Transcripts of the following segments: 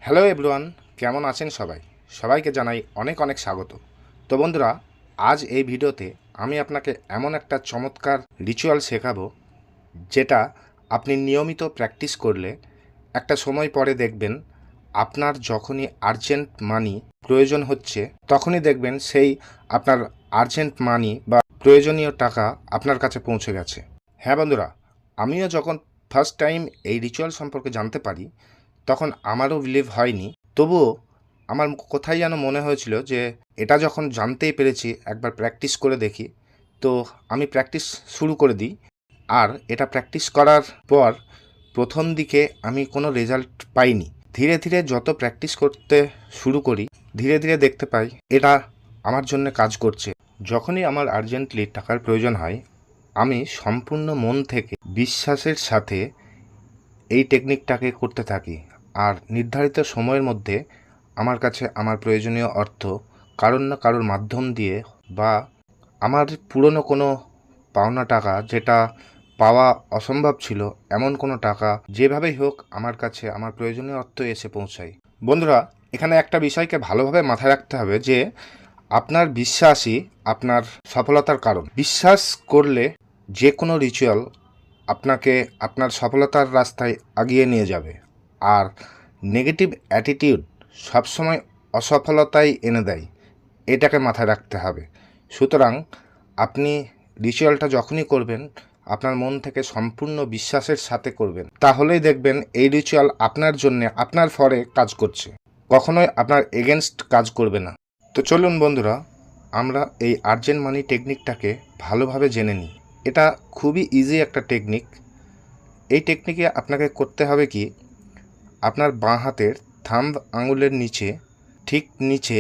Hello everyone, কেমন আছেন সবাই? সবাইকে জানাই অনেক অনেক স্বাগত। তো বন্ধুরা, আজ এই ভিডিওতে আমি আপনাকে এমন একটা চমৎকার রিচুয়াল শেখাবো, যেটা আপনি নিয়মিত প্র্যাকটিস করলে একটা সময় পরে দেখবেন আপনার যখনই আর্জেন্ট মানি প্রয়োজন হচ্ছে, তখনই দেখবেন সেই আপনার আর্জেন্ট মানি বা প্রয়োজনীয় টাকা আপনার কাছে পৌঁছে গেছে। হ্যাঁ বন্ধুরা, আমিও যখন ফার্স্ট টাইম এই রিচুয়াল সম্পর্কে জানতে পারি, তখন আমারও বিলিভ হয়নি। তবুও আমার কোথায় যেন মনে হয়েছিল যে এটা যখন জানতেই পেরেছি, একবার প্র্যাকটিস করে দেখি। তো আমি প্র্যাকটিস শুরু করে দিই। আর এটা প্র্যাকটিস করার পর প্রথম দিকে আমি কোনো রেজাল্ট পাইনি। ধীরে ধীরে যত প্র্যাকটিস করতে শুরু করি, ধীরে ধীরে দেখতে পাই এটা আমার জন্য কাজ করছে। যখনই আমার আর্জেন্টলি টাকার প্রয়োজন হয়, আমি সম্পূর্ণ মন থেকে বিশ্বাসের সাথে এই টেকনিকটাকে করতে থাকি। আর নির্ধারিত সময়ের মধ্যে আমার কাছে আমার প্রয়োজনীয় অর্থ কারোর না কারোর মাধ্যম দিয়ে, বা আমার পুরনো কোনো পাওনা টাকা যেটা পাওয়া অসম্ভব ছিল, এমন কোনো টাকা যেভাবেই হোক আমার কাছে আমার প্রয়োজনীয় অর্থ এসে পৌঁছায়। বন্ধুরা, এখানে একটা বিষয়কে ভালোভাবে মাথায় রাখতে হবে যে আপনার বিশ্বাসই আপনার সফলতার কারণ। বিশ্বাস করলে যে কোনো রিচুয়াল আপনাকে আপনার সফলতার রাস্তায় এগিয়ে নিয়ে যাবে। আর নেগেটিভ অ্যাটিটিউড সবসময় অসফলতাই এনে দেয়, এটাকে মাথায় রাখতে হবে। সুতরাং আপনি রিচুয়ালটা যখনই করবেন, আপনার মন থেকে সম্পূর্ণ বিশ্বাসের সাথে করবেন, তাহলেই দেখবেন এই রিচুয়াল আপনার জন্য, আপনার ফরে কাজ করছে, কখনোই আপনার এগেনস্ট কাজ করবে না। তো চলুন বন্ধুরা, আমরা এই আর্জেন্ট মানি টেকনিকটাকে ভালোভাবে জেনে নিই। এটা খুবই ইজি একটা টেকনিক। এই টেকনিকে আপনাকে করতে হবে কি, আপনার বাঁ হাতের থাম্ব আঙুলের নিচে, ঠিক নিচে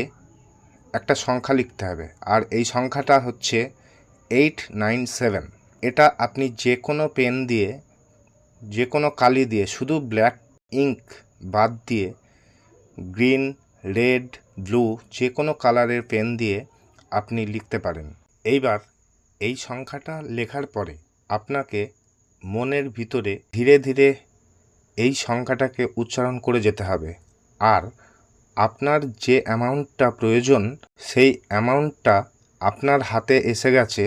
একটা সংখ্যা লিখতে হবে। আর এই সংখ্যাটা হচ্ছে 897। এটা আপনি যে কোনো পেন দিয়ে, যে কোনো কালি দিয়ে, শুধু ব্ল্যাক ইঙ্ক বাদ দিয়ে গ্রিন, রেড, ব্লু যে কোনো কালারের পেন দিয়ে আপনি লিখতে পারেন। এইবার এই সংখ্যাটা লেখার পরে আপনাকে মনের ভিতরে ধীরে ধীরে এই সংখ্যাটাকে উচ্চারণ করে যেতে হবে। আর আপনার যে অ্যামাউন্টটা প্রয়োজন, সেই অ্যামাউন্টটা আপনার হাতে এসে গেছে,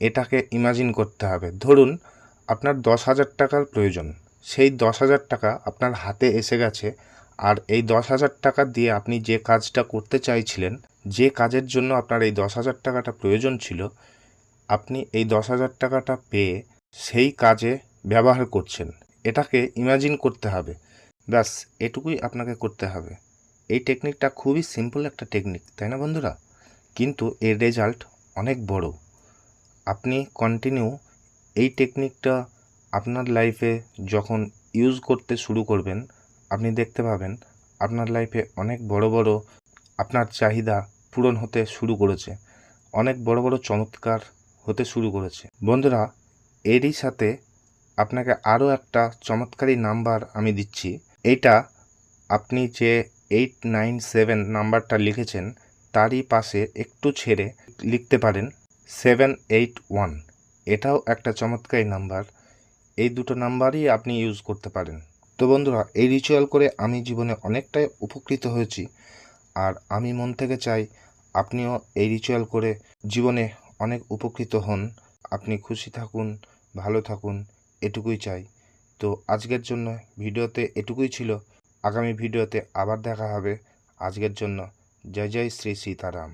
এটাকে ইমাজিন করতে হবে। ধরুন আপনার 10,000 টাকার প্রয়োজন, সেই 10,000 টাকা আপনার হাতে এসে গেছে। আর এই 10,000 টাকা দিয়ে আপনি যে কাজটা করতে চাইছিলেন, যে কাজের জন্য আপনার এই 10,000 টাকাটা প্রয়োজন ছিল, আপনি এই 10,000 টাকাটা পেয়ে সেই কাজে ব্যবহার করছেন। এটাকে ইমাজিন করতে হবে। ব্যাস, এটুকুই আপনাকে করতে হবে। এই টেকনিকটা খুবই সিম্পল একটা টেকনিক, তাই না বন্ধুরা? কিন্তু এর রেজাল্ট অনেক বড়। আপনি কন্টিনিউ এই টেকনিকটা আপনার লাইফে যখন ইউজ করতে শুরু করবেন, আপনি দেখতে পাবেন আপনার লাইফে অনেক বড় বড় আপনার চাহিদা পূরণ হতে শুরু করেছে, অনেক বড় বড় চমৎকার হতে শুরু করেছে। বন্ধুরা, এরই সাথে আপনাকে আরও একটা চমৎকারী নাম্বার আমি দিচ্ছি। এইটা আপনি যে 897 নাম্বারটা লিখেছেন, তারই পাশে একটু ছেড়ে লিখতে পারেন 781। এটাও একটা চমৎকারী নাম্বার। এই দুটো নাম্বারই আপনি ইউজ করতে পারেন। তো বন্ধুরা, এই রিচুয়াল করে আমি জীবনে অনেকটাই উপকৃত হয়েছি। আর আমি মন থেকে চাই আপনিও এই রিচুয়াল করে জীবনে অনেক উপকৃত হন। আপনি খুশি থাকুন, ভালো থাকুন, এটুকুই চাই। তো আজকের জন্য ভিডিওতে এটুকুই ছিল। আগামী ভিডিওতে আবার দেখা হবে। আজকের জন্য জয় জয় শ্রী সীতারাম।